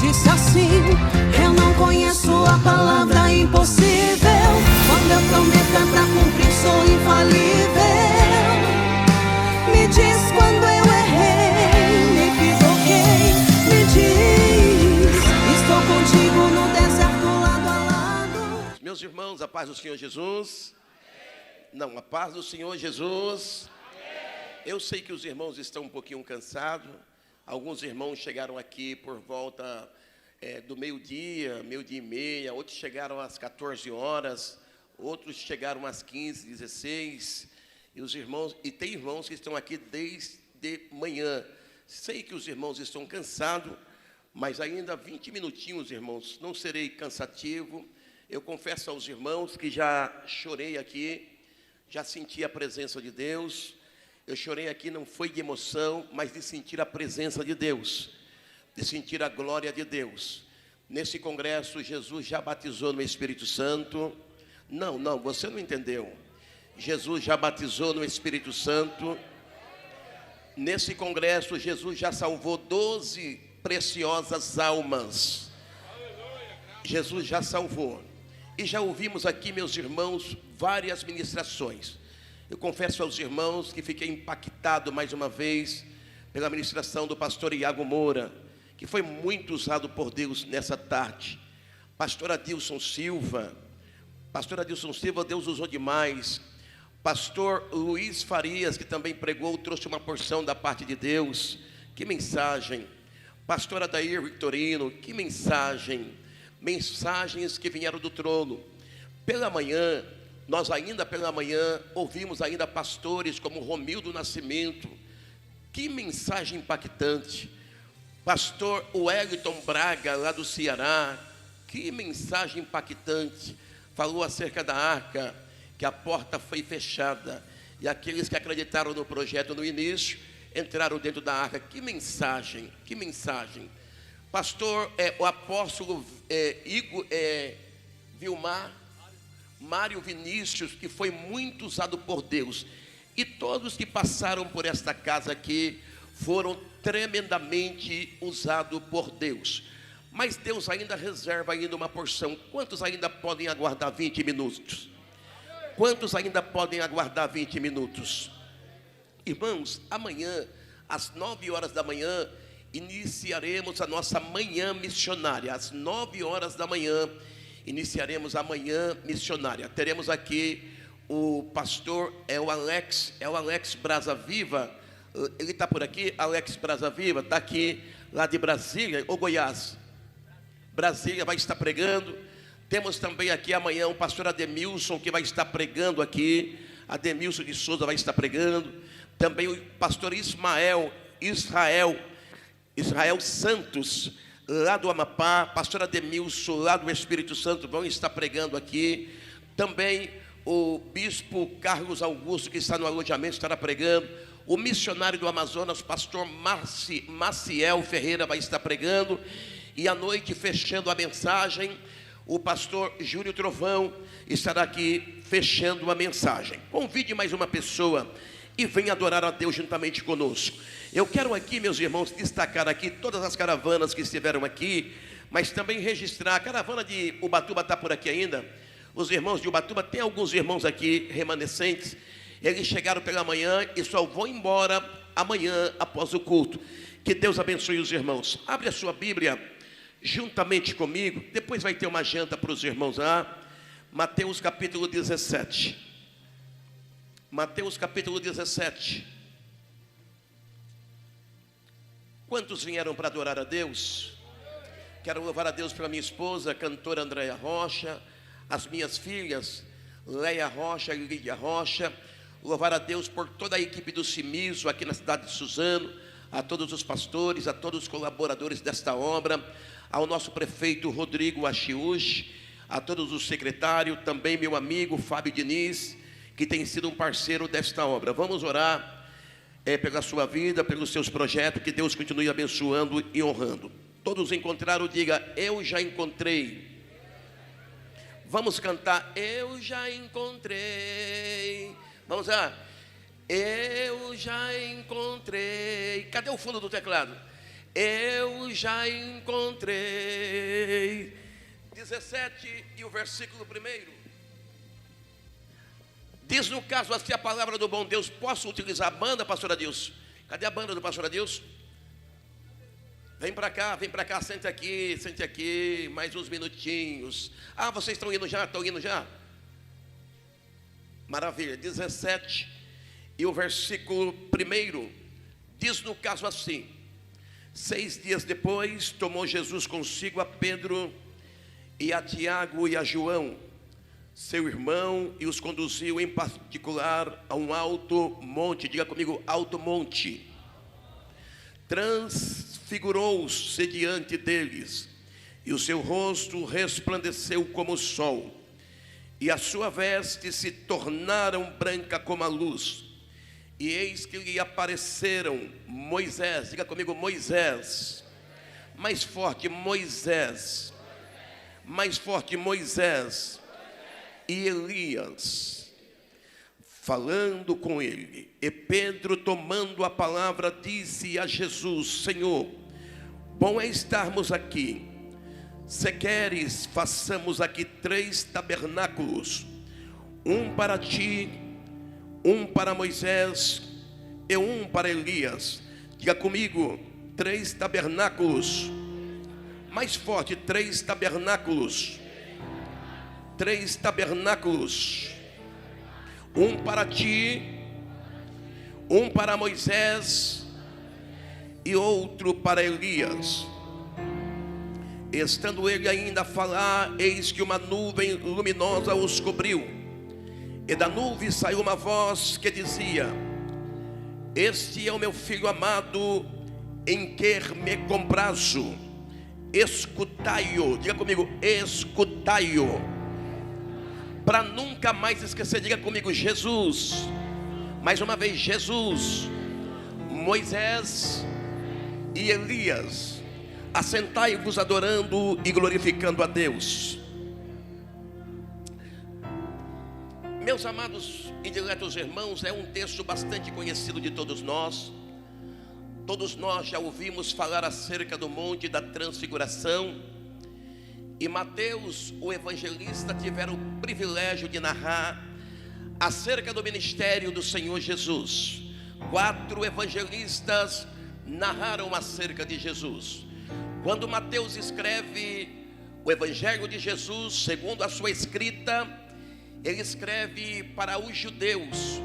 disse assim: eu não conheço a palavra impossível. Quando eu prometo é pra cumprir, sou infalível. Me diz quando eu errei, me equivoquei. Me diz, estou contigo no deserto lado a lado. Meus irmãos, a paz do Senhor Jesus. Não, a paz do Senhor Jesus. Eu sei que os irmãos estão um pouquinho cansados. Alguns irmãos chegaram aqui por volta do meio-dia, meio-dia e meia. Outros chegaram às 14 horas. Outros chegaram às 15, 16. E tem irmãos que estão aqui desde manhã. Sei que os irmãos estão cansados, mas ainda 20 minutinhos, irmãos, não serei cansativo. Eu confesso aos irmãos que já chorei aqui. Já senti a presença de Deus. Eu chorei aqui, não foi de emoção, mas de sentir a presença de Deus, de sentir a glória de Deus. Nesse congresso, Jesus já batizou no Espírito Santo. Não, você não entendeu. Jesus já batizou no Espírito Santo. Nesse congresso, Jesus já salvou 12 preciosas almas. Jesus já salvou. E já ouvimos aqui, meus irmãos, várias ministrações. Eu confesso aos irmãos que fiquei impactado mais uma vez pela ministração do pastor Iago Moura, que foi muito usado por Deus nessa tarde. Pastor Adilson Silva, Deus usou demais. Pastor Luiz Farias, que também pregou, trouxe uma porção da parte de Deus. Que mensagem. Pastor Adair Victorino, que mensagem. Mensagens que vieram do trono. Pela manhã, nós ainda pela manhã ouvimos ainda pastores como Romildo Nascimento. Que mensagem impactante. Pastor Wellington Braga, lá do Ceará. Que mensagem impactante. Falou acerca da arca, que a porta foi fechada, e aqueles que acreditaram no projeto no início, entraram dentro da arca. Que mensagem, que mensagem. Pastor, o apóstolo Mário Vinícius, que foi muito usado por Deus. E todos que passaram por esta casa aqui foram tremendamente usados por Deus. Mas Deus ainda reserva ainda uma porção. Quantos ainda podem aguardar 20 minutos? Quantos ainda podem aguardar 20 minutos? Irmãos, amanhã, às 9 horas da manhã, iniciaremos a nossa manhã missionária. Às 9 horas da manhã, iniciaremos a manhã missionária. Teremos aqui o pastor, o Alex Brasa Viva. Ele está por aqui, Alex Brasa Viva, está aqui, lá de Brasília, ou Goiás. Brasília vai estar pregando. Temos também aqui amanhã o pastor Ademilson, que vai estar pregando aqui. Ademilson de Souza vai estar pregando. Também o pastor Israel Santos, lá do Amapá, pastor Ademilson, lá do Espírito Santo, vão estar pregando aqui. Também o bispo Carlos Augusto, que está no alojamento, estará pregando. O missionário do Amazonas, pastor Maciel Ferreira, vai estar pregando. E à noite, fechando a mensagem, o pastor Júlio Trovão estará aqui fechando a mensagem. Convide mais uma pessoa e venha adorar a Deus juntamente conosco. Eu quero aqui, meus irmãos, destacar aqui todas as caravanas que estiveram aqui, mas também registrar. A caravana de Ubatuba está por aqui ainda. Os irmãos de Ubatuba, tem alguns irmãos aqui remanescentes. Eles chegaram pela manhã e só vão embora amanhã após o culto. Que Deus abençoe os irmãos. Abre a sua Bíblia juntamente comigo. Depois vai ter uma janta para os irmãos lá. Mateus capítulo 17. Mateus capítulo 17. Quantos vieram para adorar a Deus? Quero louvar a Deus pela minha esposa, a cantora Andréia Rocha, as minhas filhas, Leia Rocha e Lídia Rocha. Louvar a Deus por toda a equipe do Cimiso aqui na cidade de Suzano, a todos os pastores, a todos os colaboradores desta obra, ao nosso prefeito Rodrigo Achiuchi, a todos os secretários, também meu amigo Fábio Diniz, que tem sido um parceiro desta obra. Vamos orar pela sua vida, pelos seus projetos, que Deus continue abençoando e honrando. Todos encontraram, diga: eu já encontrei. Vamos cantar: eu já encontrei. Vamos lá. Eu já encontrei. Cadê o fundo do teclado? Eu eu já encontrei. 17 e o versículo 1. Diz no caso assim a palavra do bom Deus. Posso utilizar a banda, pastor Adilson? Cadê a banda do pastor Adilson? Vem para cá, sente aqui, mais uns minutinhos. Ah, vocês estão indo já? Estão indo já? Maravilha. 17 e o versículo 1 diz no caso assim: 6 dias depois, tomou Jesus consigo a Pedro e a Tiago e a João, seu irmão, e os conduziu em particular a um alto monte. Diga comigo, alto monte. Transfigurou-se diante deles, e o seu rosto resplandeceu como o sol, e a sua veste se tornaram branca como a luz. E eis que lhe apareceram Moisés. Diga comigo, Moisés. Mais forte, Moisés. Mais forte, Moisés. E Elias, falando com ele. E Pedro, tomando a palavra, disse a Jesus: Senhor, bom é estarmos aqui. Se queres, façamos aqui 3 tabernáculos, um para ti, um para Moisés e um para Elias. Diga comigo, 3 tabernáculos. Mais forte, 3 tabernáculos. 3 tabernáculos. Um para ti, um para Moisés e outro para Elias. Estando ele ainda a falar, eis que uma nuvem luminosa os cobriu, e da nuvem saiu uma voz que dizia: Este é o meu filho amado, em que me comprazo. Escutai-o. Diga comigo, escutai-o. Para nunca mais esquecer, diga comigo, Jesus. Mais uma vez, Jesus, Moisés e Elias. Assentai-vos adorando e glorificando a Deus. Meus amados e diletos irmãos, é um texto bastante conhecido de todos nós. Todos nós já ouvimos falar acerca do Monte da Transfiguração. E Mateus, o evangelista, tiveram o privilégio de narrar acerca do ministério do Senhor Jesus. 4 evangelistas narraram acerca de Jesus. Quando Mateus escreve o Evangelho de Jesus, segundo a sua escrita, ele escreve para os judeus.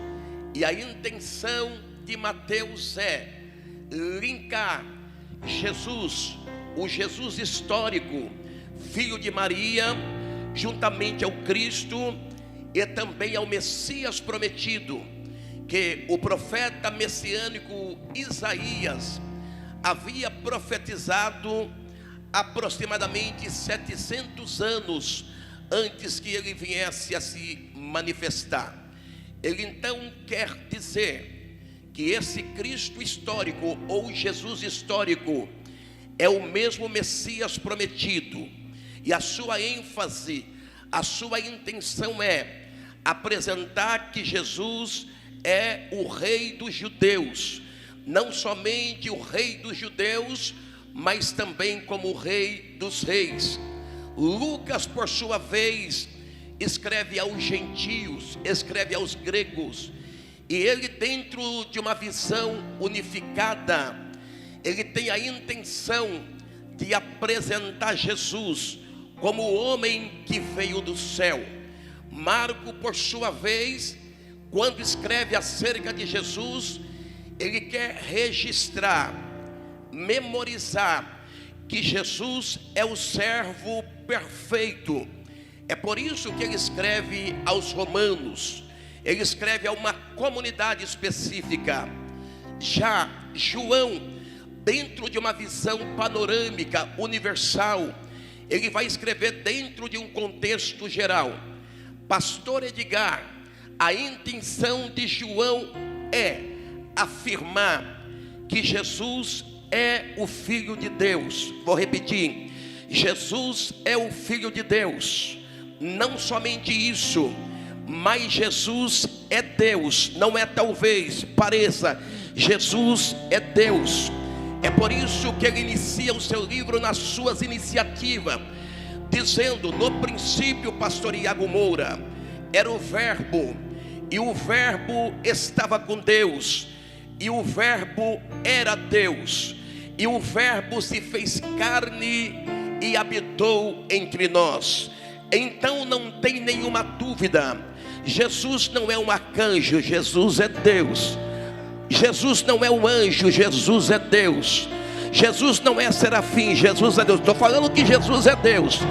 E a intenção de Mateus é linkar Jesus, o Jesus histórico, filho de Maria, juntamente ao Cristo e também ao Messias prometido, que o profeta messiânico Isaías havia profetizado aproximadamente 700 anos antes que ele viesse a se manifestar. Ele então quer dizer que esse Cristo histórico, ou Jesus histórico, é o mesmo Messias prometido. E a sua ênfase, a sua intenção é apresentar que Jesus é o rei dos judeus. Não somente o rei dos judeus, mas também como o rei dos reis. Lucas, por sua vez, escreve aos gentios, escreve aos gregos. E ele, dentro de uma visão unificada, ele tem a intenção de apresentar Jesus como o homem que veio do céu. Marco, por sua vez, quando escreve acerca de Jesus, ele quer registrar, memorizar que Jesus é o servo perfeito. É por isso que ele escreve aos romanos, ele escreve a uma comunidade específica. Já João, dentro de uma visão panorâmica, universal, ele vai escrever dentro de um contexto geral. Pastor Edgar, a intenção de João é afirmar que Jesus é o Filho de Deus. Vou repetir: Jesus é o Filho de Deus. Não somente isso, mas Jesus é Deus. Não é talvez, pareça, Jesus é Deus. É por isso que ele inicia o seu livro nas suas iniciativas, dizendo: no princípio, pastor Iago Moura, era o verbo, e o verbo estava com Deus, e o verbo era Deus, e o verbo se fez carne e habitou entre nós. Então não tem nenhuma dúvida, Jesus não é um arcanjo, Jesus é Deus. Jesus não é um anjo, Jesus é Deus. Jesus não é serafim, Jesus é Deus. Estou falando que Jesus é Deus.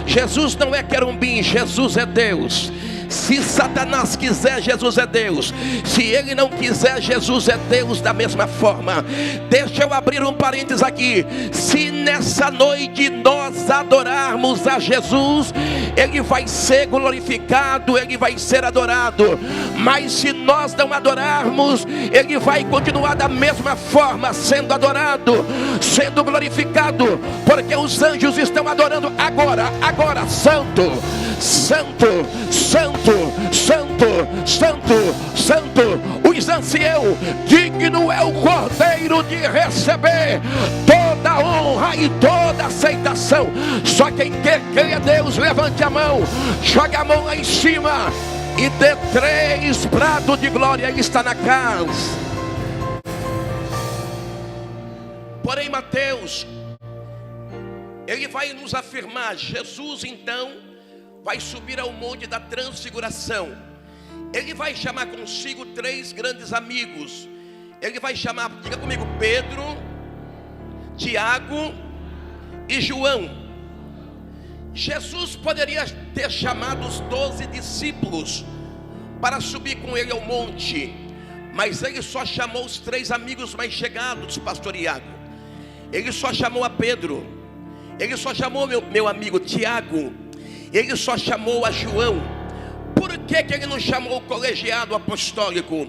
Jesus não é querubim, Jesus é Deus. Se Satanás quiser, Jesus é Deus. Se ele não quiser, Jesus é Deus da mesma forma. Deixa eu abrir um parênteses aqui. Se nessa noite nós adorarmos a Jesus, ele vai ser glorificado, ele vai ser adorado. Mas se nós não adorarmos, ele vai continuar da mesma forma, sendo adorado, sendo glorificado, porque os anjos estão adorando agora, santo, santo, santo, santo, santo, santo. Os anciãos, digno é o Cordeiro de receber toda a honra e toda a aceitação. Só quem quer crer a Deus, levante a mão, jogue a mão lá em cima e dê 3 pratos de glória. Ele está na casa. Porém, Mateus, ele vai nos afirmar: Jesus então vai subir ao monte da transfiguração. Ele vai chamar consigo 3 grandes amigos. Ele vai chamar, diga comigo, Pedro, Tiago e João. Jesus poderia ter chamado os 12 discípulos para subir com ele ao monte, mas ele só chamou os 3 amigos mais chegados, pastor Iago. Ele só chamou a Pedro, ele só chamou meu amigo Tiago, ele só chamou a João. Por que ele não chamou o colegiado apostólico?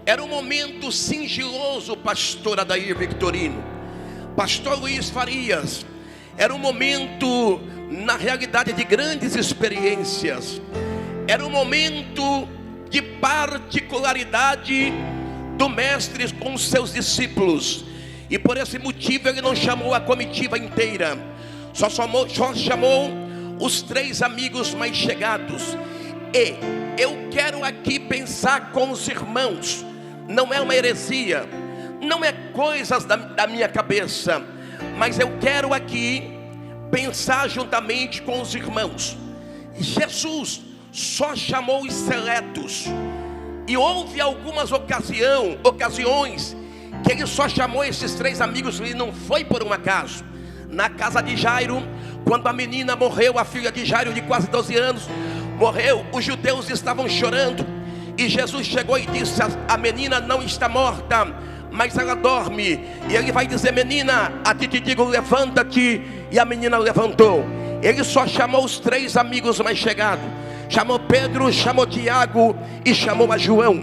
Era um momento sigiloso, pastor Adair Victorino, pastor Luiz Farias. Era um momento, na realidade, de grandes experiências. Era um momento de particularidade do mestre com os seus discípulos. E por esse motivo ele não chamou a comitiva inteira, só chamou os 3 amigos mais chegados. E eu quero aqui pensar com os irmãos, não é uma heresia, não é coisas da minha cabeça, mas eu quero aqui pensar juntamente com os irmãos. Jesus só chamou os seletos, e houve algumas ocasiões que ele só chamou esses 3 amigos, e não foi por um acaso. Na casa de Jairo, quando a menina morreu, a filha de Jairo de quase 12 anos morreu, os judeus estavam chorando, e Jesus chegou e disse: a menina não está morta, mas ela dorme. E ele vai dizer: menina, a ti te digo, levanta-te. E a menina levantou. Ele só chamou os 3 amigos mais chegados. Chamou Pedro, chamou Tiago e chamou a João.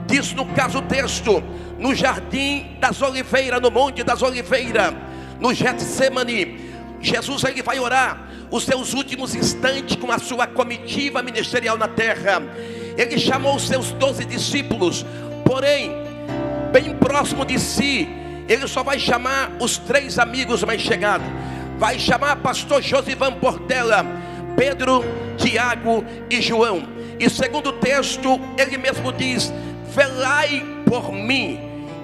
Diz no caso o texto, no jardim das oliveiras, no monte das oliveiras, no Getsemane, Jesus ele vai orar os seus últimos instantes com a sua comitiva ministerial na terra. Ele chamou os seus 12 discípulos, porém, bem próximo de si, ele só vai chamar os 3 amigos mais chegados. Vai chamar pastor Josivan Portela, Pedro, Tiago e João. E segundo o texto, ele mesmo diz: velai por mim,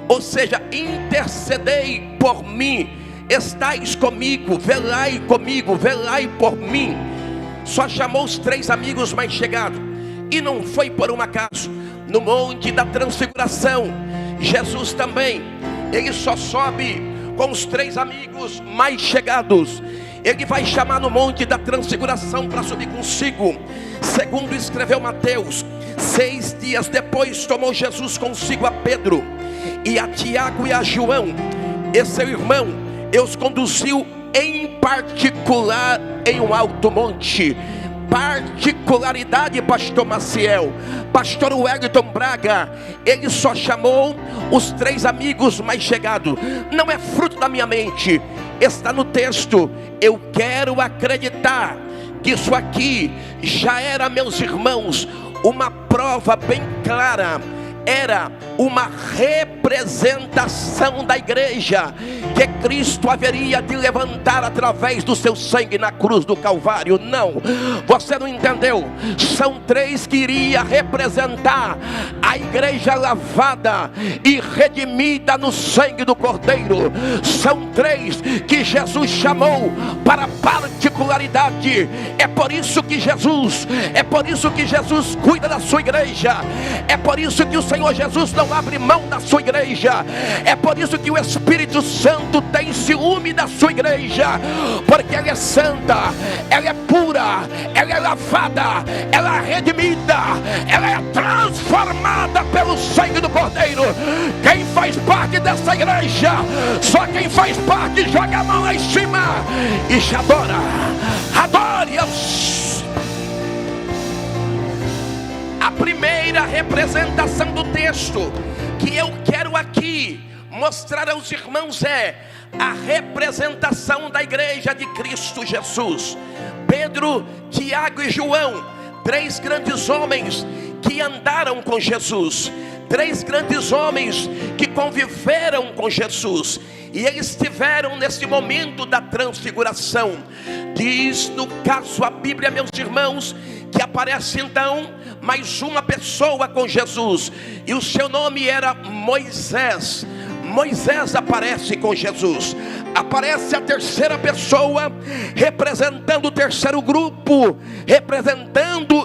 ou seja, intercedei por mim, estais comigo, velai comigo, velai por mim. Só chamou os 3 amigos mais chegados, e não foi por um acaso. No monte da transfiguração, Jesus também, ele só sobe com os 3 amigos mais chegados. Ele vai chamar no monte da transfiguração para subir consigo. Segundo escreveu Mateus, 6 dias depois tomou Jesus consigo a Pedro e a Tiago e a João, e seu irmão, e os conduziu em particular em um alto monte. Particularidade, pastor Maciel, pastor Wellington Braga, ele só chamou os 3 amigos mais chegados. Não é fruto da minha mente, está no texto. Eu quero acreditar que isso aqui já era, meus irmãos, uma prova bem clara. Era uma representação da igreja que Cristo haveria de levantar através do seu sangue na cruz do Calvário. Não, você não entendeu. São 3 que iria representar a igreja lavada e redimida no sangue do Cordeiro. São 3 que Jesus chamou para particularidade. É por isso que Jesus cuida da sua igreja. É por isso que o Senhor Jesus não abre mão da sua igreja. É por isso que o Espírito Santo tem ciúme da sua igreja, porque ela é santa, ela é pura, ela é lavada, ela é redimida, ela é transformada pelo sangue do Cordeiro. Quem faz parte dessa igreja, só quem faz parte, joga a mão lá em cima e se adora. Adore a primeira representação do texto que eu quero aqui mostrar aos irmãos é a representação da igreja de Cristo Jesus. Pedro, Tiago e João, 3 grandes homens que andaram com Jesus, 3 grandes homens que conviveram com Jesus, e eles estiveram nesse momento da transfiguração. Diz no caso a Bíblia, meus irmãos, que aparece então mais uma pessoa com Jesus, e o seu nome era Moisés. Moisés aparece com Jesus. Aparece a terceira pessoa, representando o terceiro grupo,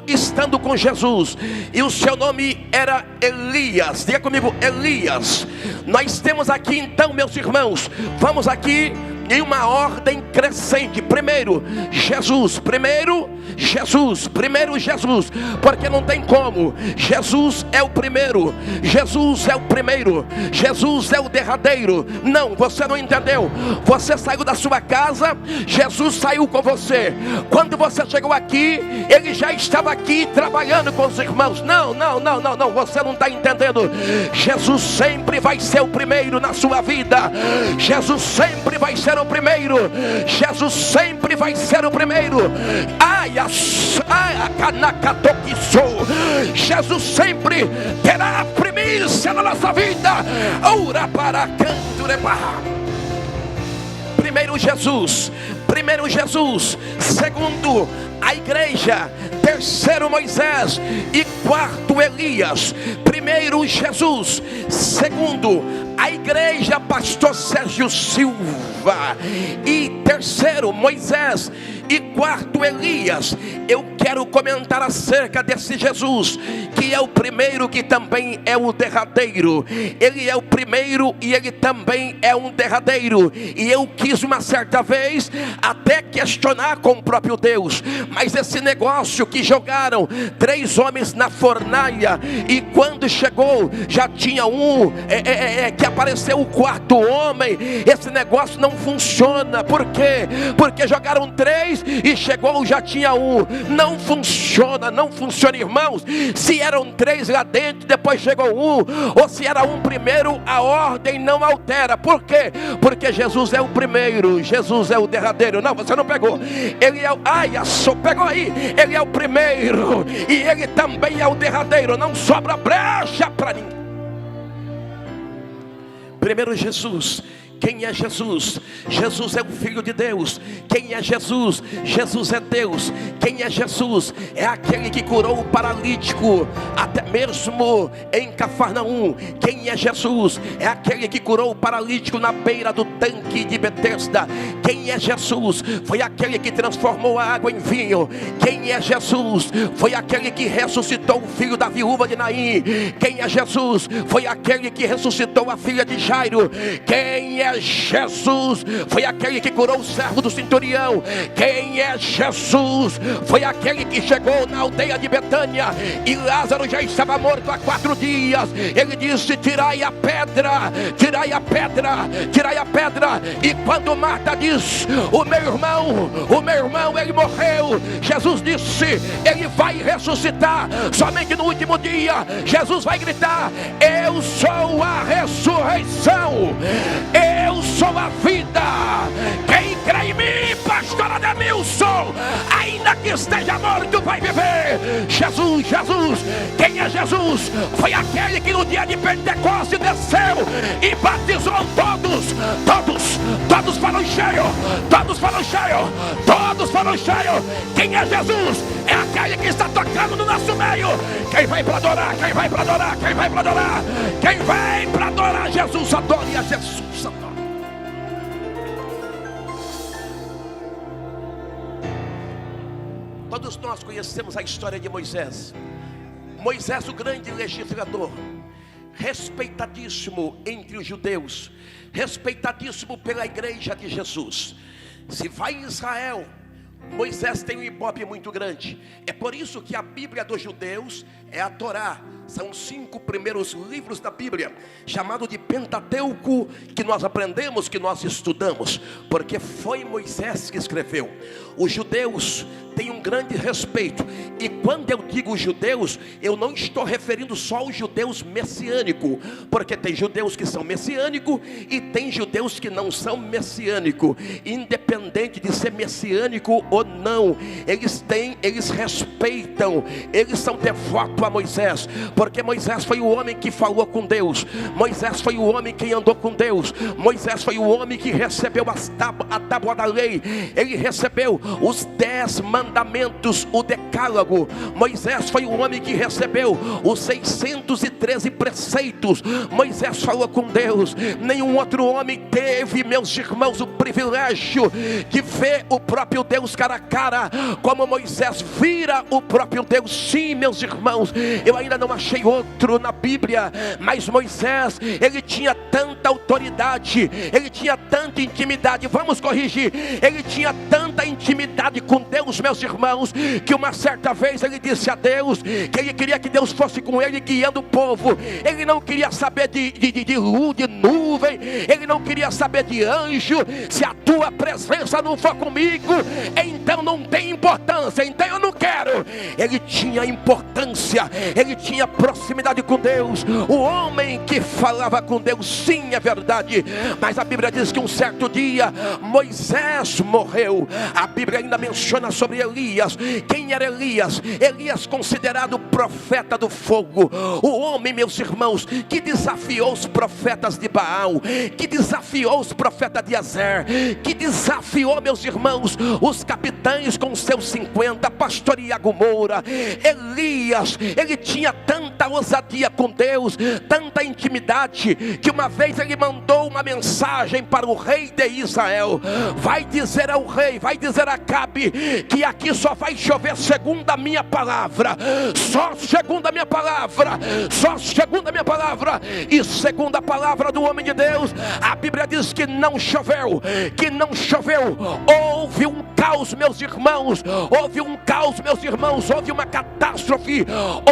estando com Jesus, e o seu nome era Elias. Diga comigo, Elias. Nós temos aqui então, meus irmãos, vamos aqui em uma ordem crescente. Primeiro Jesus, porque não tem como. Jesus é o primeiro, Jesus é o derradeiro. Não, você não entendeu. Você saiu da sua casa, Jesus saiu com você. Quando você chegou aqui, ele já estava aqui trabalhando com os irmãos. Não, você não está entendendo. Jesus sempre vai ser o primeiro na sua vida. Jesus sempre vai ser o primeiro. Jesus sempre vai ser o primeiro. Jesus sempre terá a primícia na nossa vida. Ora para canto de barra. Primeiro Jesus, segundo a igreja, terceiro Moisés e quarto Elias. Primeiro Jesus, segundo a igreja, pastor Sérgio Silva, e terceiro Moisés e quarto Elias. Eu quero comentar acerca desse Jesus, que é o primeiro, que também é o derradeiro. Ele é o primeiro e ele também é um derradeiro. E eu quis uma certa vez até questionar com o próprio Deus, mas esse negócio que jogaram 3 homens na fornalha, e quando chegou já tinha que apareceu o quarto homem, esse negócio não funciona. Por quê? Porque jogaram 3 e chegou, já tinha um. Não funciona, irmãos. Se eram 3 lá dentro, depois chegou um, ou se era um primeiro, a ordem não altera. Por quê? Porque Jesus é o primeiro, Jesus é o derradeiro. Não, você não pegou. Ele é pegou aí. Ele é o primeiro e ele também é o derradeiro. Não sobra brecha para ninguém. Primeiro Jesus. Quem é Jesus? Jesus é o Filho de Deus. Quem é Jesus? Jesus é Deus. Quem é Jesus? É aquele que curou o paralítico, até mesmo em Cafarnaum. Quem é Jesus? É aquele que curou o paralítico na beira do tanque de Betesda. Quem é Jesus? Foi aquele que transformou a água em vinho. Quem é Jesus? Foi aquele que ressuscitou o filho da viúva de Naim. Quem é Jesus? Foi aquele que ressuscitou a filha de Jairo. Quem é Jesus? Foi aquele que curou o servo do centurião. Quem é Jesus? Foi aquele que chegou na aldeia de Betânia e Lázaro já estava morto há 4 dias. Ele disse: tirai a pedra, tirai a pedra, tirai a pedra. E quando Marta diz: o meu irmão, ele morreu, Jesus disse: ele vai ressuscitar. Somente no último dia Jesus vai gritar: eu sou a ressurreição, eu sou a vida. Quem crê em mim, pastor Ademilson, ainda ainda que esteja morto, vai viver. Jesus, Jesus. Quem é Jesus? Foi aquele que no dia de Pentecostes desceu e batizou todos. Todos foram cheios. Todos foram cheios. Todos foram cheios. Quem é Jesus? É aquele que está tocando no nosso meio. Quem vai para adorar? Quem vai para adorar? Quem vai para adorar? Quem vai para adorar Jesus? Adore a Jesus. Adore. Todos nós conhecemos a história de Moisés. Moisés, o grande legislador, respeitadíssimo entre os judeus, respeitadíssimo pela igreja de Jesus. Se vai em Israel, Moisés tem um ibope muito grande. É por isso que a Bíblia dos judeus é a Torá. São 5 primeiros livros da Bíblia, chamado de Pentateuco, que nós aprendemos, que nós estudamos, porque foi Moisés que escreveu. Os judeus têm um grande respeito. E quando eu digo judeus, eu não estou referindo só aos judeus messiânicos, porque tem judeus que são messiânicos e tem judeus que não são messiânicos. Independente de ser messiânico ou não, eles respeitam, eles são devotos a Moisés, porque Moisés foi o homem que falou com Deus. Moisés foi o homem que andou com Deus. Moisés foi o homem que recebeu a tábua da lei. Ele recebeu os 10 mandamentos, o decálogo. Moisés foi o homem que recebeu os 613 preceitos. Moisés falou com Deus. Nenhum outro homem teve, meus irmãos, o privilégio de ver o próprio Deus cara a cara, como Moisés vira o próprio Deus. Sim, meus irmãos, eu ainda não achei outro na Bíblia, mas Moisés, ele tinha tanta autoridade, ele tinha tanta intimidade, vamos corrigir, ele tinha tanta intimidade com Deus, meus irmãos, que uma certa vez ele disse a Deus, que ele queria que Deus fosse com ele, guiando o povo. Ele não queria saber de luz, de nuvem, ele não queria saber de anjo. Se a tua presença não for comigo, então não tem importância, então eu não quero. Ele tinha importância, ele tinha proximidade com Deus. O homem que falava com Deus, sim, é verdade, mas a Bíblia diz que um certo dia Moisés morreu. A Bíblia ainda menciona sobre Elias. Quem era Elias? Elias, considerado profeta do fogo, o homem, meus irmãos, que desafiou os profetas de Baal, que desafiou os profetas de Azer, que desafiou, meus irmãos, os capitães com seus 50, pastor Iago Moura. Elias, ele tinha tanta ousadia com Deus, tanta intimidade, que uma vez ele mandou uma mensagem para o rei de Israel: vai dizer ao rei, vai dizer a Acabe, que aqui só vai chover segundo a minha palavra, só segundo a minha palavra, só segundo a minha palavra. E segundo a palavra do homem de Deus, a Bíblia diz que não choveu, que não choveu. Houve um caos, meus irmãos, houve um caos, meus irmãos, houve uma catástrofe,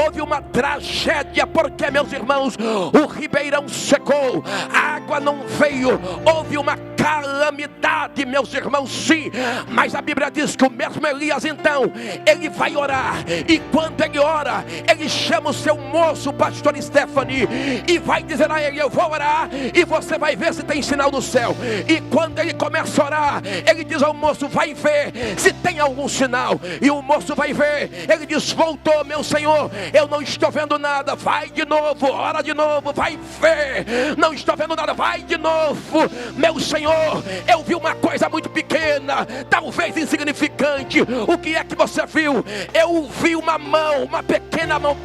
houve uma tragédia, porque, meus irmãos, o ribeirão secou, a água não veio, houve uma calamidade, meus irmãos, sim. Mas a Bíblia diz que o mesmo Elias, então, ele vai orar, e quando ele ora, ele chama o seu moço, o pastor Stephanie, e vai dizer a ele: eu vou orar, e você vai ver se tem sinal do céu. E quando ele começa a orar, ele diz ao moço: vai ver se tem algum sinal. E o moço vai ver, ele diz: voltou, meu senhor, eu não estou vendo nada. Vai de novo, ora de novo, vai ver, não estou vendo nada, vai de novo. Meu senhor, eu vi uma coisa muito pequena, talvez insignificante. O que é que você viu? Eu vi uma mão, uma pequena mão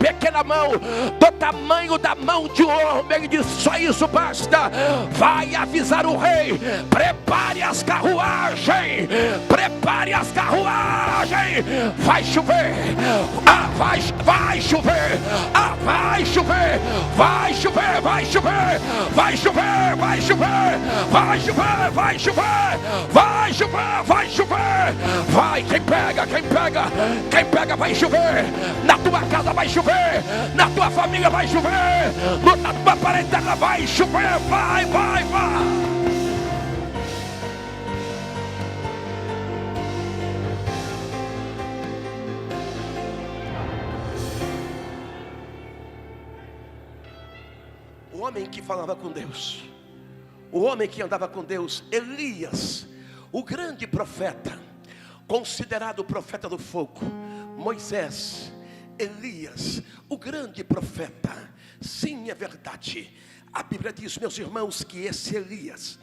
do tamanho da mão de um homem. Ele diz: só isso basta. Vai avisar o rei, prepare as carruagens, prepare as carruagens. Vai chover, vai chover, vai chover, vai chover, vai chover, vai chover, vai chover, vai chover, vai chover, vai chover, vai chover. Vai, quem pega vai chover. Na tua casa vai chover, na tua família vai chover, na tua parentela vai chover. Vai. O homem que falava com Deus, o homem que andava com Deus, Elias, o grande profeta, considerado o profeta do fogo, Moisés, Elias, o grande profeta. Sim, é verdade. A Bíblia diz, meus irmãos, que esse Elias,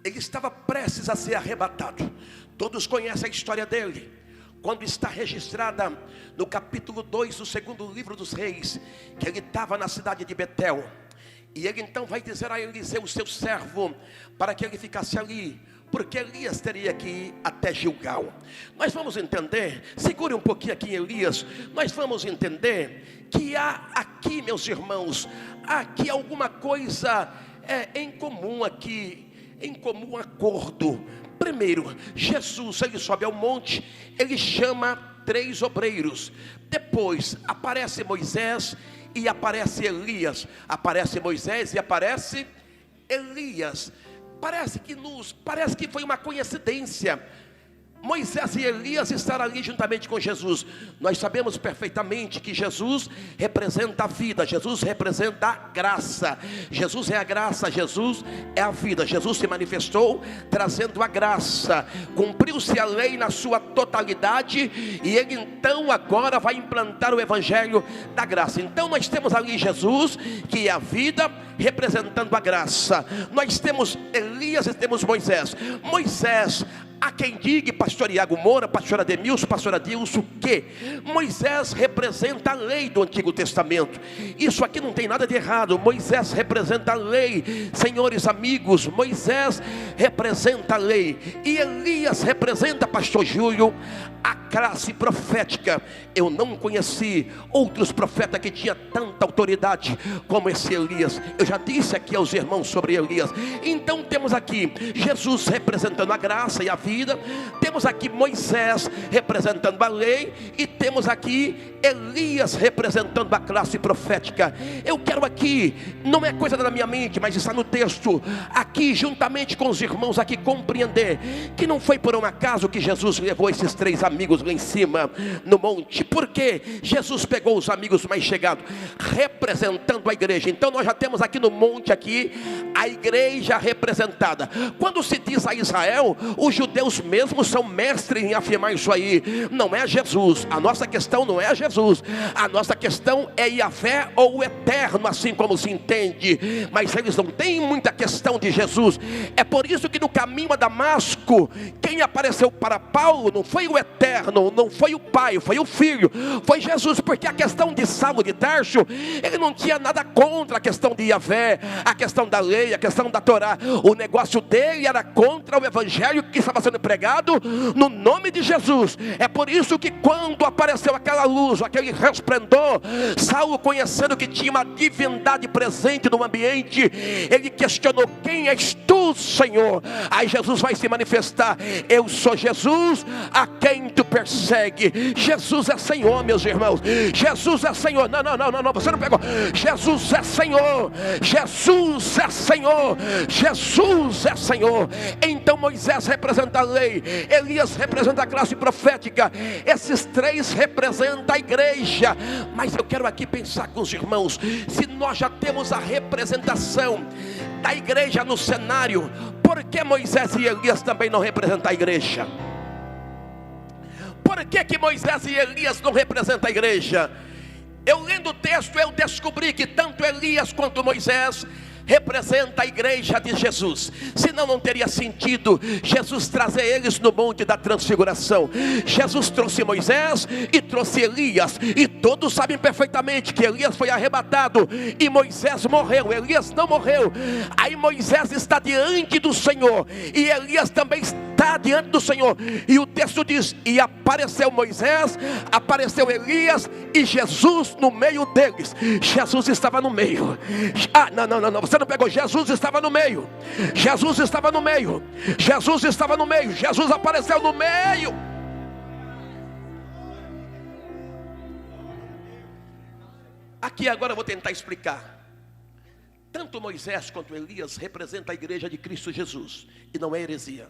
ele estava prestes a ser arrebatado. Todos conhecem a história dele, quando está registrada no capítulo 2 do segundo livro dos reis, que ele estava na cidade de Betel. E ele então vai dizer a Eliseu, seu servo, para que ele ficasse ali, porque Elias teria que ir até Gilgal. Nós vamos entender, segure um pouquinho aqui em Elias, nós vamos entender que há aqui, meus irmãos, há aqui alguma coisa em comum aqui, em comum acordo. Primeiro, Jesus, ele sobe ao monte, ele chama 3 obreiros. Depois aparece Moisés e aparece Elias. Aparece Moisés e aparece Elias. Parece que foi uma coincidência Moisés e Elias estarão ali juntamente com Jesus. Nós sabemos perfeitamente que Jesus representa a vida, Jesus representa a graça. Jesus é a graça, Jesus é a vida. Jesus se manifestou trazendo a graça, cumpriu-se a lei na sua totalidade, e ele então agora vai implantar o evangelho da graça. Então nós temos ali Jesus, que é a vida, representando a graça. Nós temos Elias e temos Moisés. Moisés, há quem diga, pastor Iago Moura, pastor Ademilson, pastor Adilson, que Moisés representa a lei do Antigo Testamento. Isso aqui não tem nada de errado. Moisés representa a lei, senhores amigos. Moisés representa a lei, e Elias representa, pastor Júlio, a classe profética. Eu não conheci outros profetas que tinham tanta autoridade como esse Elias. Eu já disse aqui aos irmãos sobre Elias. Então temos aqui Jesus representando a graça e a vida, temos aqui Moisés representando a lei, e temos aqui Elias representando a classe profética. Eu quero aqui, não é coisa da minha mente, mas está no texto, aqui juntamente com os irmãos aqui, compreender que não foi por um acaso que Jesus levou esses 3 amigos lá em cima no monte, porque Jesus pegou os amigos mais chegados, representando a igreja. Então nós já temos aqui no monte aqui a igreja representada. Quando se diz a Israel, os judeus mesmos são mestres em afirmar isso aí. Não é Jesus, a nossa questão não é Jesus, a nossa questão é Yahvé ou o eterno, assim como se entende. Mas eles não têm muita questão de Jesus. É por isso que no caminho a Damasco, quem apareceu para Paulo não foi o eterno, não foi o pai, foi o filho, foi Jesus. Porque a questão de Saulo de Tarso, ele não tinha nada contra a questão de Yahvé, a questão da lei, a questão da Torá. O negócio dele era contra o evangelho que estava sendo pregado no nome de Jesus. É por isso que quando apareceu aquela luz, aquele resplendor, Saulo, conhecendo que tinha uma divindade presente no ambiente, ele questionou: quem és tu, Senhor? Aí Jesus vai se manifestar: eu sou Jesus a quem tu persegue. Jesus é Senhor, meus irmãos. Jesus é Senhor. Não, você não pegou. Jesus é Senhor. Jesus é Senhor. Jesus é Senhor. Então Moisés representa a lei, Elias representa a classe profética, esses 3 representam a igreja. Mas eu quero aqui pensar com os irmãos, se nós já temos a representação da igreja no cenário, por que Moisés e Elias também não representam a igreja? Por que Moisés e Elias não representam a igreja? Eu lendo o texto, eu descobri que tanto Elias quanto Moisés representa a igreja de Jesus. Senão não teria sentido Jesus trazer eles no monte da transfiguração. Jesus trouxe Moisés e trouxe Elias, e todos sabem perfeitamente que Elias foi arrebatado e Moisés morreu. Elias não morreu. Aí Moisés está diante do Senhor e Elias também está diante do Senhor, e o texto diz: e apareceu Moisés, apareceu Elias e Jesus no meio deles. Jesus estava no meio. Não, você não pegou. Jesus estava no meio. Jesus estava no meio. Jesus estava no meio. Jesus apareceu no meio. Aqui agora eu vou tentar explicar. Tanto Moisés quanto Elias representam a igreja de Cristo Jesus, e não é heresia.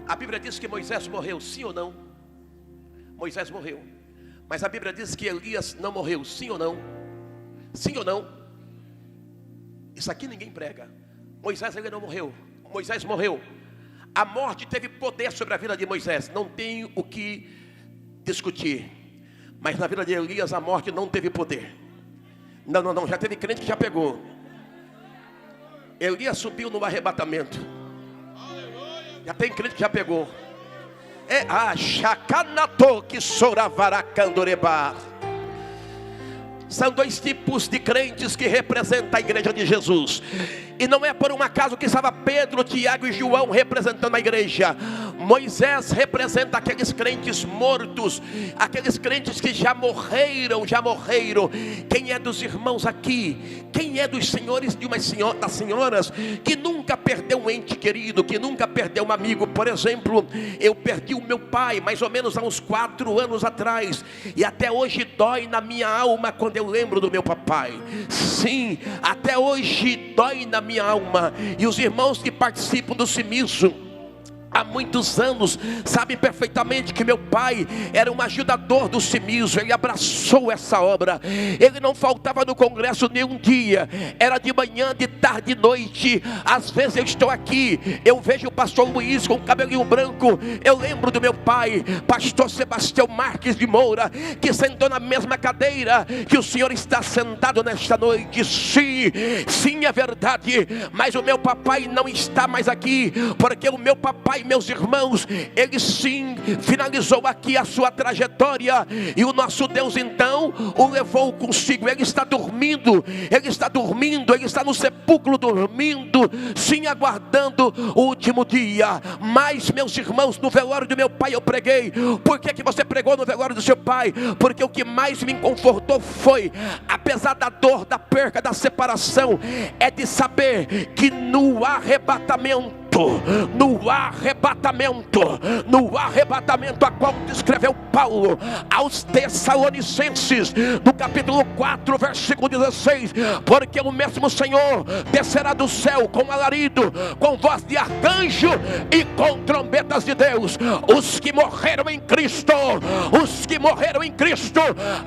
A Bíblia diz que Moisés morreu, sim ou não? Moisés morreu. Mas a Bíblia diz que Elias não morreu, sim ou não? Sim ou não? Isso aqui ninguém prega. Moisés, ele não morreu. Moisés morreu. A morte teve poder sobre a vida de Moisés, não tem o que discutir. Mas na vida de Elias a morte não teve poder. Não, já teve crente que já pegou. Elias subiu no arrebatamento. Já tem crente que já pegou. É a chacanato que soravaracandorebar. São dois tipos de crentes que representam a igreja de Jesus. E não é por um acaso que estava Pedro, Tiago e João representando a igreja. Moisés representa aqueles crentes mortos, aqueles crentes que já morreram. Quem é dos irmãos aqui? Quem é dos senhores das senhoras que nunca perdeu um ente querido, que nunca perdeu um amigo? Por exemplo, eu perdi o meu pai mais ou menos há uns 4 anos atrás, e até hoje dói na minha alma quando eu lembro do meu papai. Sim, até hoje dói na minha alma. E os irmãos que participam do Cimiso há muitos anos sabem perfeitamente que meu pai era um ajudador do Cimiso. Ele abraçou essa obra. Ele não faltava no congresso nenhum dia. Era de manhã, de tarde, de noite. Às vezes eu estou aqui, eu vejo o pastor Luiz com o cabelinho branco. Eu lembro do meu pai, pastor Sebastião Marques de Moura, que sentou na mesma cadeira que o senhor está sentado nesta noite. Sim, é verdade. Mas o meu papai não está mais aqui, porque o meu papai, meus irmãos, ele sim finalizou aqui a sua trajetória, e o nosso Deus então o levou consigo. Ele está dormindo, ele está no sepulcro dormindo, sim, aguardando o último dia. Mas, meus irmãos, no velório do meu pai eu preguei. Por que você pregou no velório do seu pai? Porque o que mais me confortou foi, apesar da dor, da perca, da separação, é de saber que no arrebatamento a qual descreveu Paulo aos Tessalonicenses, no capítulo 4, versículo 16: porque o mesmo Senhor descerá do céu com alarido, com voz de arcanjo e com trombetas de Deus. Os que morreram em Cristo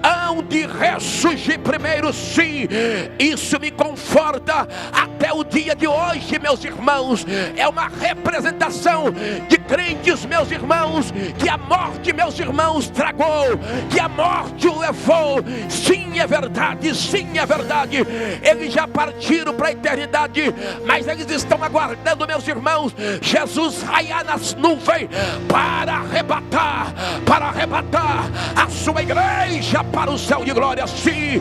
hão de ressurgir primeiro. Sim, isso me conforta até o dia de hoje, meus irmãos. É uma representação de crentes, meus irmãos, que a morte, meus irmãos, tragou, que a morte o levou. Sim, é verdade. Eles já partiram para a eternidade, mas eles estão aguardando, meus irmãos, Jesus raiar nas nuvens para arrebatar a sua igreja para o céu de glória. Sim,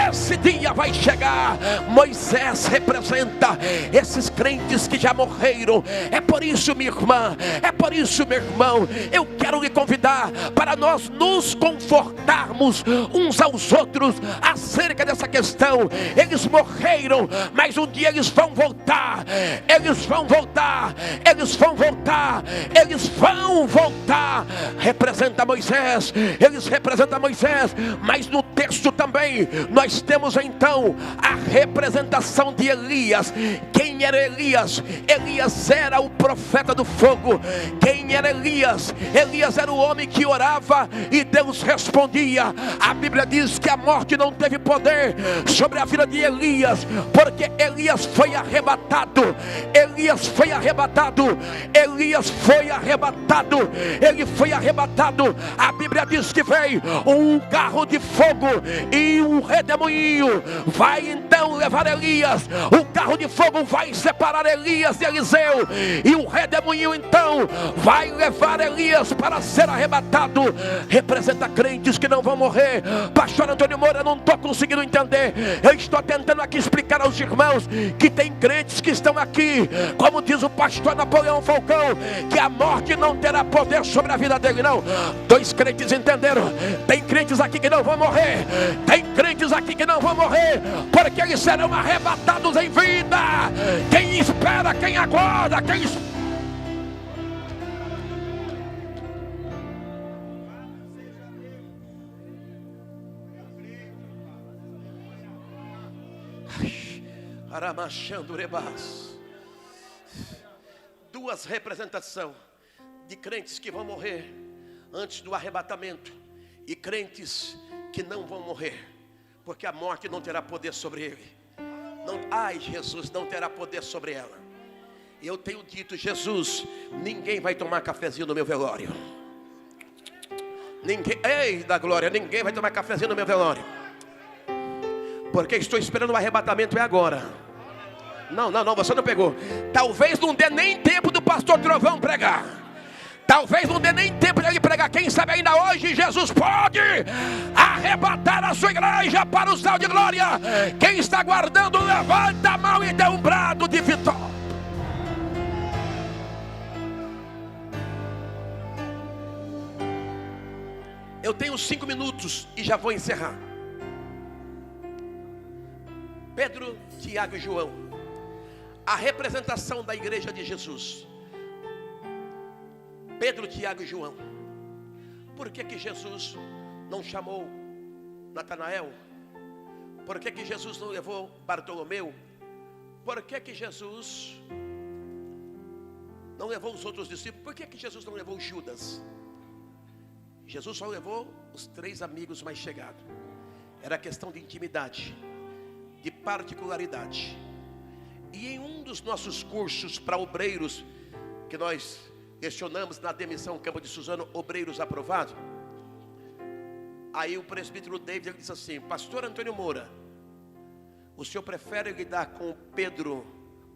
esse dia vai chegar. Moisés representa esses crentes que já morreram. É por isso, minha irmã, meu irmão, eu quero lhe convidar para nós nos confortarmos uns aos outros acerca dessa questão. Eles morreram, mas um dia eles vão voltar. Representa Moisés, mas no texto também nós temos então a representação de Elias. Quem era Elias? Elias era o profeta do fogo. Quem era Elias? Elias era o homem que orava e Deus respondia. A Bíblia diz que a morte não teve poder sobre a vida de Elias, porque Elias foi arrebatado. Ele foi arrebatado. A Bíblia diz que veio um carro de fogo e um redemoinho vai então levar Elias. O carro de fogo vai separar Elias de Eliseu, e o redemoinho então vai levar Elias para ser arrebatado. Representa crentes que não vão morrer. Pastor Antônio Moura, eu não estou conseguindo entender. Eu estou tentando aqui explicar aos irmãos que tem crentes que estão aqui, como diz o pastor Napoleão Falcão, que a morte não terá poder sobre a vida dele. Não, 2 crentes entenderam. Tem crentes aqui que não vão morrer, porque eles serão arrebatados em vida. Quem espera, quem aguarda, quem espera. Duas representações de crentes que vão morrer antes do arrebatamento e crentes que não vão morrer, porque a morte não terá poder sobre ele. Jesus não terá poder sobre ela. Eu tenho dito: Jesus, ninguém vai tomar cafezinho no meu velório. Ninguém, ei da glória, ninguém vai tomar cafezinho no meu velório. Porque estou esperando o arrebatamento, é agora. Não, você não pegou. Talvez não dê nem tempo do pastor Trovão pregar. Talvez não dê nem tempo de ele pregar. Quem sabe ainda hoje Jesus pode arrebatar a sua igreja para o céu de glória. Quem está aguardando, levanta a mão e dê um brado de vitória. Eu tenho 5 minutos e já vou encerrar. Pedro, Tiago e João, a representação da igreja de Jesus. Pedro, Tiago e João. Por que Jesus não chamou Natanael? Por que Jesus não levou Bartolomeu? Por que Jesus não levou os outros discípulos? Por que Jesus não levou Judas? Jesus só levou os 3 amigos mais chegados. Era questão de intimidade, de particularidade. E em um dos nossos cursos para obreiros, que nós questionamos na demissão Campo de Suzano, obreiros aprovados, aí o presbítero David ele disse assim: pastor Antônio Moura, o senhor prefere lidar com Pedro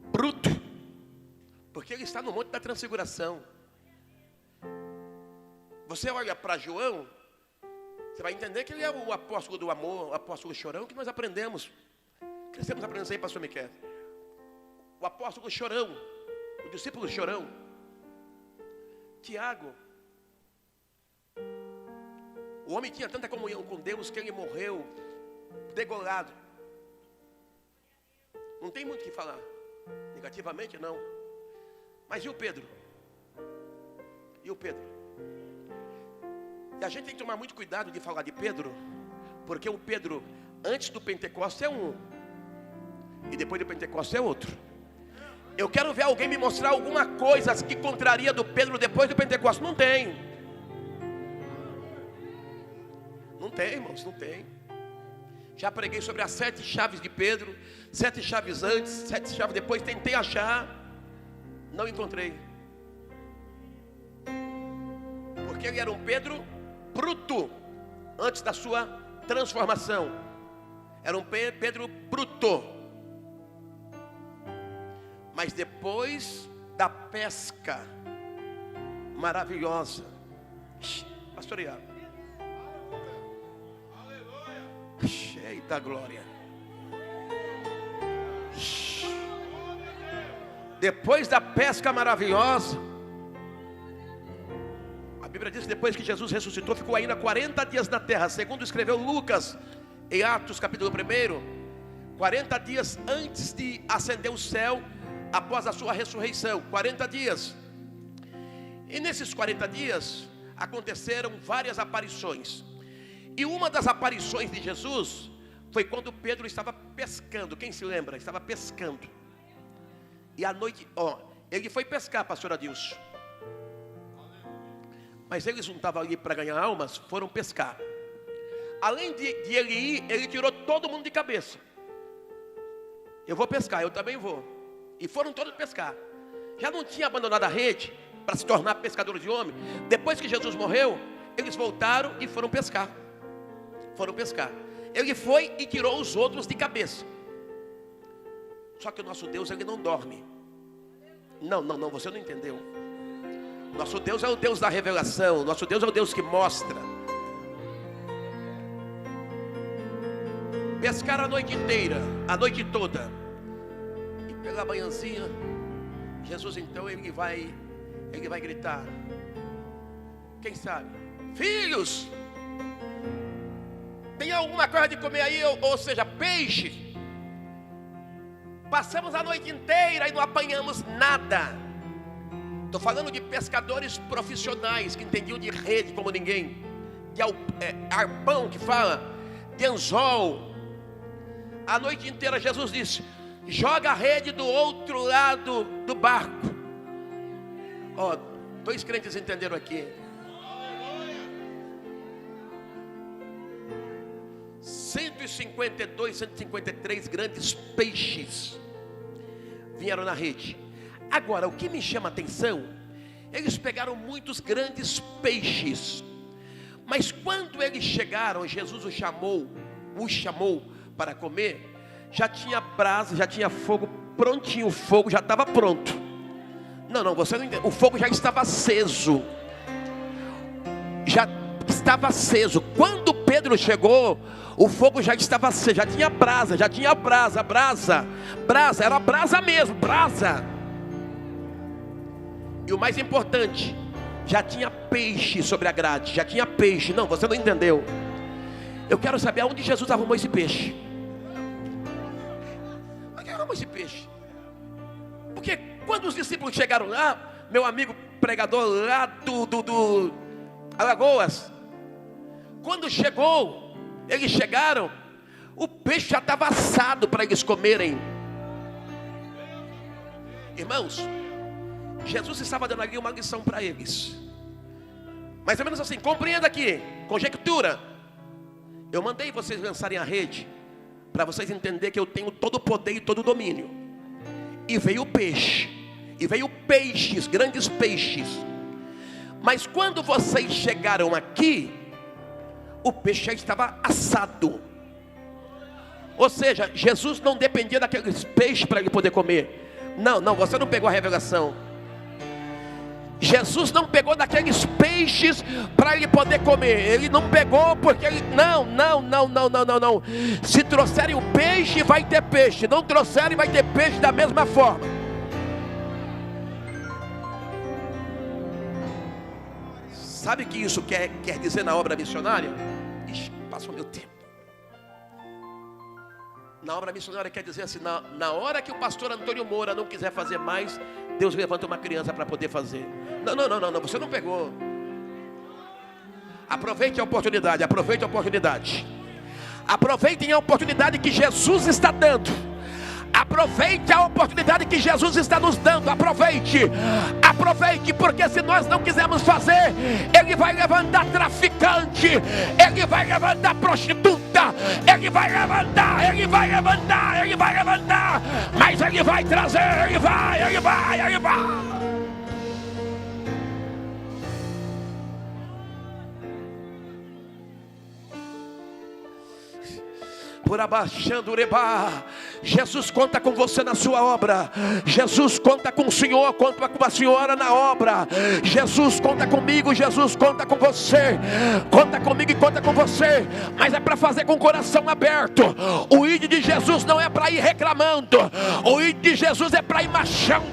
bruto, porque ele está no Monte da Transfiguração. Você olha para João, você vai entender que ele é o apóstolo do amor, o apóstolo chorão, que nós aprendemos. Crescemos aprendendo isso aí, pastor Miquel. O apóstolo chorão, o discípulo chorão. Tiago, o homem tinha tanta comunhão com Deus que ele morreu degolado. Não tem muito o que falar, negativamente não. Mas e o Pedro? E o Pedro? E a gente tem que tomar muito cuidado de falar de Pedro, porque o Pedro antes do Pentecostes é um, e depois do Pentecostes é outro. Eu quero ver alguém me mostrar alguma coisa que contraria do Pedro depois do Pentecostes. Não tem. Não tem, irmãos, não tem. Já preguei sobre as 7 chaves de Pedro, 7 chaves antes, 7 chaves depois. Tentei achar, não encontrei. Porque ele era um Pedro bruto antes da sua transformação. Era um Pedro bruto. Mas depois da pesca maravilhosa, pastor Iago, cheio da glória. Depois da pesca maravilhosa, a Bíblia diz que depois que Jesus ressuscitou, ficou ainda 40 dias na terra, segundo escreveu Lucas em Atos capítulo 1, 40 dias antes de ascender o céu, após a sua ressurreição, 40 dias. E nesses 40 dias aconteceram várias aparições. E uma das aparições de Jesus foi quando Pedro estava pescando. Quem se lembra? Estava pescando. E à noite, ele foi pescar, pastor Adilson. Mas eles não estavam ali para ganhar almas, foram pescar. Além de ele ir, ele tirou todo mundo de cabeça. Eu vou pescar, eu também vou. E foram todos pescar. Já não tinha abandonado a rede para se tornar pescadores de homem. Depois que Jesus morreu, eles voltaram e foram pescar. Foram pescar. Ele foi e tirou os outros de cabeça. Só que o nosso Deus, ele não dorme. Não, você não entendeu. Nosso Deus é o Deus da revelação. Nosso Deus é o Deus que mostra. Pescaram a noite inteira, a noite toda. Pela manhãzinha, Jesus então ele vai gritar. Quem sabe? Filhos, tem alguma coisa de comer aí? Ou seja, peixe. Passamos a noite inteira e não apanhamos nada. Estou falando de pescadores profissionais que entendiam de rede como ninguém, de arpão que fala, de anzol. A noite inteira Jesus disse: joga a rede do outro lado do barco. 2 crentes entenderam aqui. 152, 153 grandes peixes vieram na rede. Agora, o que me chama a atenção, eles pegaram muitos grandes peixes. Mas quando eles chegaram, Jesus os chamou para comer, já tinha brasa, já tinha fogo prontinho, o fogo já estava pronto. Não, você não entende. O fogo já estava aceso. Já estava aceso. Quando Pedro chegou, o fogo já estava aceso, já tinha brasa, brasa, era brasa mesmo, brasa. E o mais importante, já tinha peixe sobre a grade, já tinha peixe. Não, você não entendeu. Eu quero saber aonde Jesus arrumou esse peixe. Onde arrumou esse peixe? Porque quando os discípulos chegaram lá, meu amigo pregador lá do Alagoas, quando eles chegaram, o peixe já estava assado para eles comerem. Irmãos, Jesus estava dando ali uma lição para eles. Mais ou menos assim, compreenda aqui, conjectura. Eu mandei vocês lançarem a rede, para vocês entenderem que eu tenho todo o poder e todo o domínio. E veio o peixe, e veio peixes, grandes peixes. Mas quando vocês chegaram aqui, o peixe já estava assado. Ou seja, Jesus não dependia daqueles peixes para ele poder comer. Não, você não pegou a revelação. Jesus não pegou daqueles peixes para ele poder comer. Ele não pegou porque ele... Não. Se trouxerem o peixe, vai ter peixe. Não trouxerem, vai ter peixe da mesma forma. Sabe o que isso quer dizer na obra missionária? Ixi, passou meu tempo. Na obra missionária quer dizer assim, na hora que o pastor Antônio Moura não quiser fazer mais, Deus levanta uma criança para poder fazer. Não, você não pegou. Aproveite a oportunidade. Aproveitem a oportunidade que Jesus está dando. Aproveite a oportunidade que Jesus está nos dando. Aproveite, porque se nós não quisermos fazer, Ele vai levantar traficante, Ele vai levantar prostituta, Ele vai levantar, mas Ele vai trazer, Ele vai. Por abaixando o rebá. Jesus conta com você na sua obra. Jesus conta com o Senhor, conta com a senhora na obra. Jesus conta comigo, Jesus conta com você. Conta comigo e conta com você. Mas é para fazer com o coração aberto. O ID de Jesus não é para ir reclamando. O ID de Jesus é para ir marchando.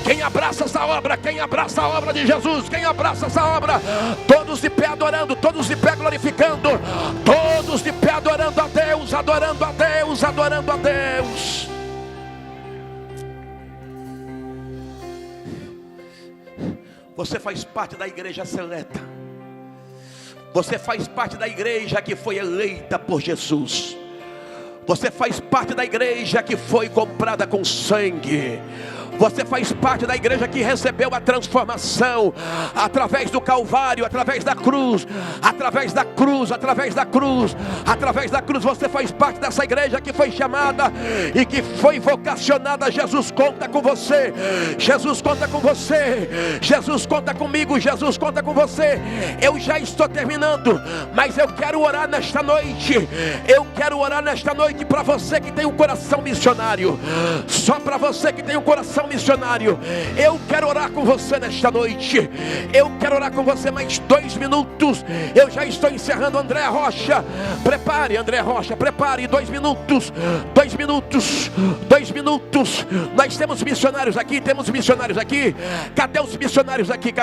Quem abraça essa obra? Quem abraça a obra de Jesus? Quem abraça essa obra? Todos de pé adorando, todos de pé glorificando, todos de pé adorando a Deus, adorando a Deus. Você faz parte da igreja seleta. Você faz parte da igreja que foi eleita por Jesus. Você faz parte da igreja que foi comprada com sangue. Você faz parte da igreja que recebeu a transformação através do Calvário, através da cruz. Você faz parte dessa igreja que foi chamada e que foi vocacionada. Jesus conta com você. Jesus conta com você. Jesus conta comigo. Jesus conta com você. Eu já estou terminando, mas eu quero orar nesta noite. Para você que tem um coração missionário. Só para você que tem um coração missionário, eu quero orar com você nesta noite. Eu quero orar com você mais 2 minutos. Eu já estou encerrando. André Rocha, prepare. 2 minutos. Nós temos missionários aqui. Cadê os missionários aqui?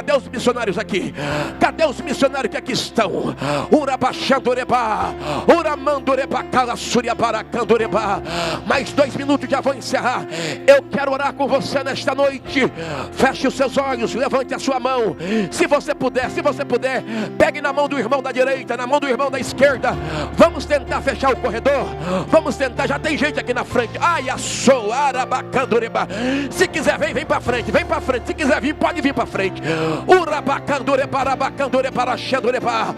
Cadê os missionários que aqui estão? Urabachandoreba, Uramandoreba, Calassuriabaracandoreba. Mais 2 minutos, já vou encerrar. Eu quero orar com você. você nesta noite, feche os seus olhos, levante a sua mão. Se você puder, pegue na mão do irmão da direita, na mão do irmão da esquerda. Vamos tentar fechar o corredor. Vamos tentar, já tem gente aqui na frente. Ai, assou, arabacandureba. Se quiser vem para frente, vem para frente. Se quiser vir, pode vir para frente. Urabacandureba, arabacandureba, araxandureba.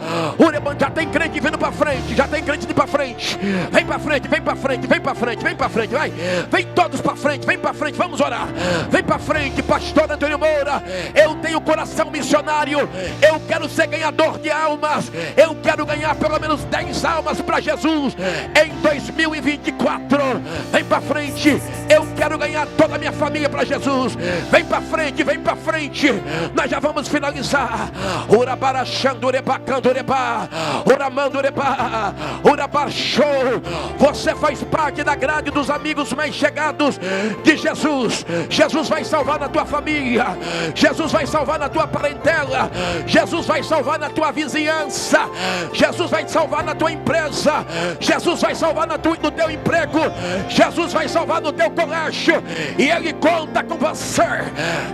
Já tem crente vindo para frente, já tem crente indo para frente. Vem para frente, vem para frente, vem para frente, vem para frente, vai. Vem todos para frente, vem para frente, vamos orar. Vem para frente, pastor Antônio Moura. Eu tenho coração missionário. Eu quero ser ganhador de almas. Eu quero ganhar pelo menos 10 almas para Jesus em 2024. Vem para frente. Eu quero ganhar toda a minha família para Jesus. Vem para frente, vem para frente. Nós já vamos finalizar. Urabarachandureba, uramandureba, urabarchou. Você faz parte da grade dos amigos mais chegados de Jesus. Jesus vai salvar na tua família. Jesus vai salvar na tua parentela. Jesus vai salvar na tua vizinhança. Jesus vai salvar na tua empresa. Jesus vai salvar no teu emprego. Jesus vai salvar no teu colégio. E Ele conta com você.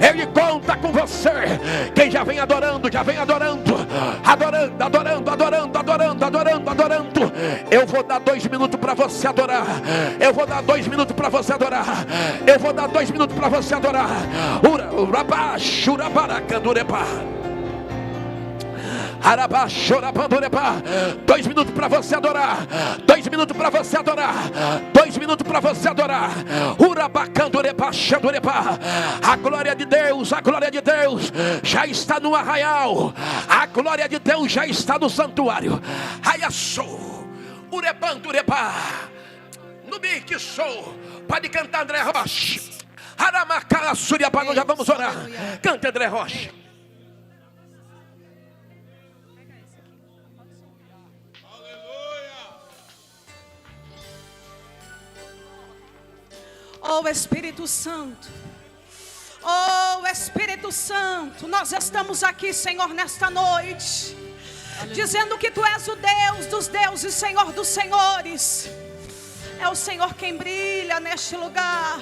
Ele conta com você. Quem já vem adorando, já vem adorando. Adorando, adorando, adorando, adorando, adorando, adorando. Eu vou dar 2 minutos para você adorar. Eu vou dar 2 minutos para você adorar. Eu vou dar 2 minutos para você adorar. Urabaracandurebá. 2 minutos para você adorar. 2 minutos para você adorar. 2 minutos para você adorar. A glória de Deus já está no arraial. A glória de Deus já está no santuário. Ayassou, urebandureba, no bique sou. Pode cantar, André Rocha. Aramacala Suriabá, nós já vamos orar. Canta, André Rocha. Oh Espírito Santo, oh Espírito Santo, nós estamos aqui, Senhor, nesta noite, dizendo que Tu és o Deus dos deuses, Senhor dos senhores. É o Senhor quem brilha neste lugar.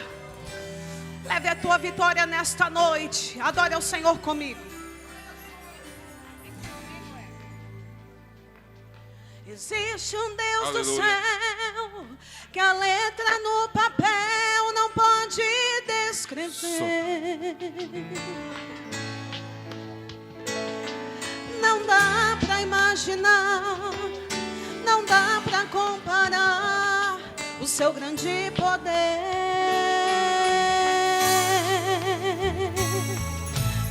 Leve a Tua vitória nesta noite. Adore ao Senhor comigo. Existe um Deus Aleluia. Do céu, que a letra no papel não pode descrever. Não dá pra imaginar, não dá pra comparar o seu grande poder.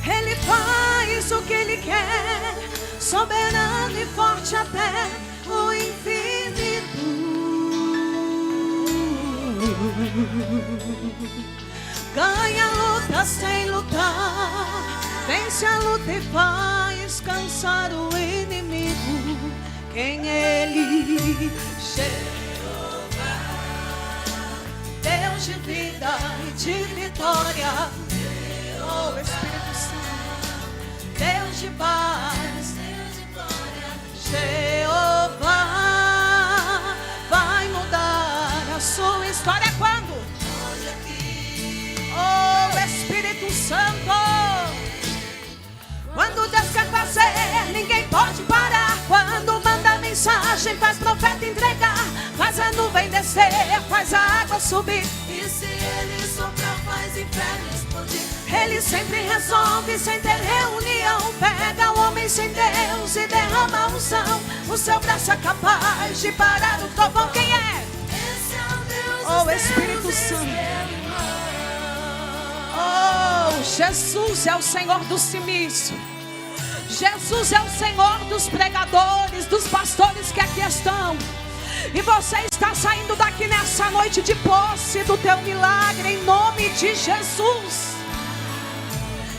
Ele faz o que Ele quer, soberano e forte até o infinito. Ganha a luta sem lutar, vence a luta e faz cansar o inimigo. Quem Ele? Jeová, Deus de vida e de vitória. Oh Espírito Santo, Deus de paz, Jeová vai mudar a sua história quando? Oh Espírito Santo, quando Deus quer fazer, ninguém pode parar. Quando manda mensagem, faz profeta entregar, faz a nuvem descer, faz a água subir. E se Ele soprar, faz inferno explodir. Ele sempre resolve sem ter reunião. Pega o homem sem Deus e derrama a unção. O seu braço é capaz de parar o trovão. Quem é? Esse é o Deus, oh Espírito Santo. Oh, Jesus é o Senhor do cimiço. Jesus é o Senhor dos pregadores, dos pastores que aqui estão. E você está saindo daqui nessa noite de posse do teu milagre em nome de Jesus.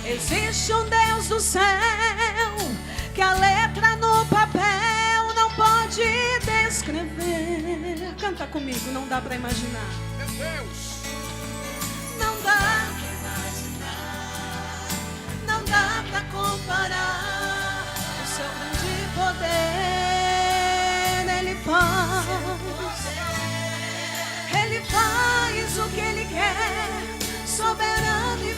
Existe um Deus do céu, que a letra no papel não pode descrever. Canta comigo, não dá para imaginar. Meu Deus, não dá para imaginar, não dá para comparar o seu grande poder. Ele faz o que Ele quer, soberano e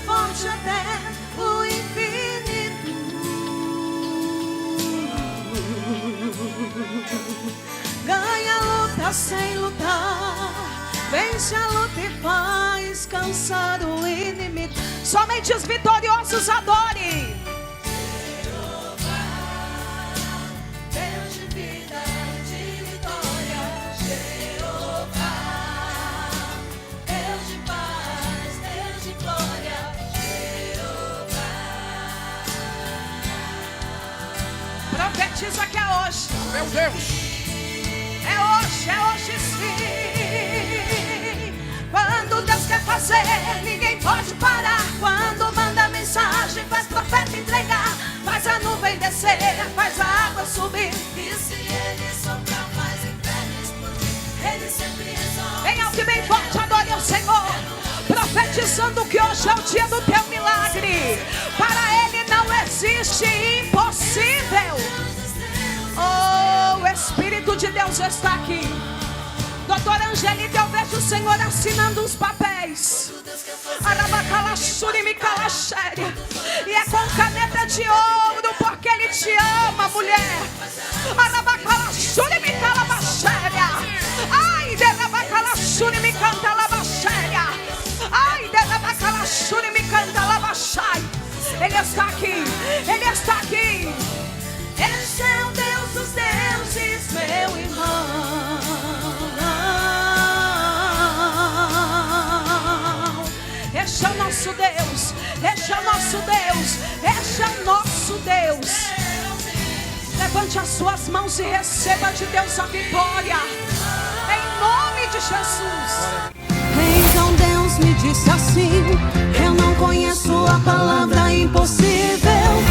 sem lutar. Vence a luta e faz cansar o inimigo. Somente os vitoriosos adorem. Deus de vida, de vitória. Jeová, Deus de paz, Deus de glória. Jeová. Profetiza que é hoje. Meu Deus. É hoje sim. Quando Deus quer fazer, ninguém pode parar. Quando manda mensagem, faz profeta entregar. Faz a nuvem descer, faz a água subir. E se Ele soprar, faz inferno explodir. Ele sempre resolve. Bem alto e bem forte, adore ao Senhor. Profetizando que hoje é o dia do teu milagre. Para Ele não existe impossível. Oh, o Espírito de Deus está aqui. Doutora Angelita, eu vejo o Senhor assinando os papéis. E é com caneta de ouro, porque Ele te ama, mulher. Ai, derabacalaxuri me canta labaxéria. Ai, derabacalaxuri me canta labaxai. Ele está aqui, Ele está aqui. Esse é o Deus dos deuses, meu irmão. Este é o nosso Deus, este é o nosso Deus, este é o nosso Deus. Levante as suas mãos e receba de Deus a vitória, em nome de Jesus. Então Deus me disse assim: eu não conheço a palavra impossível.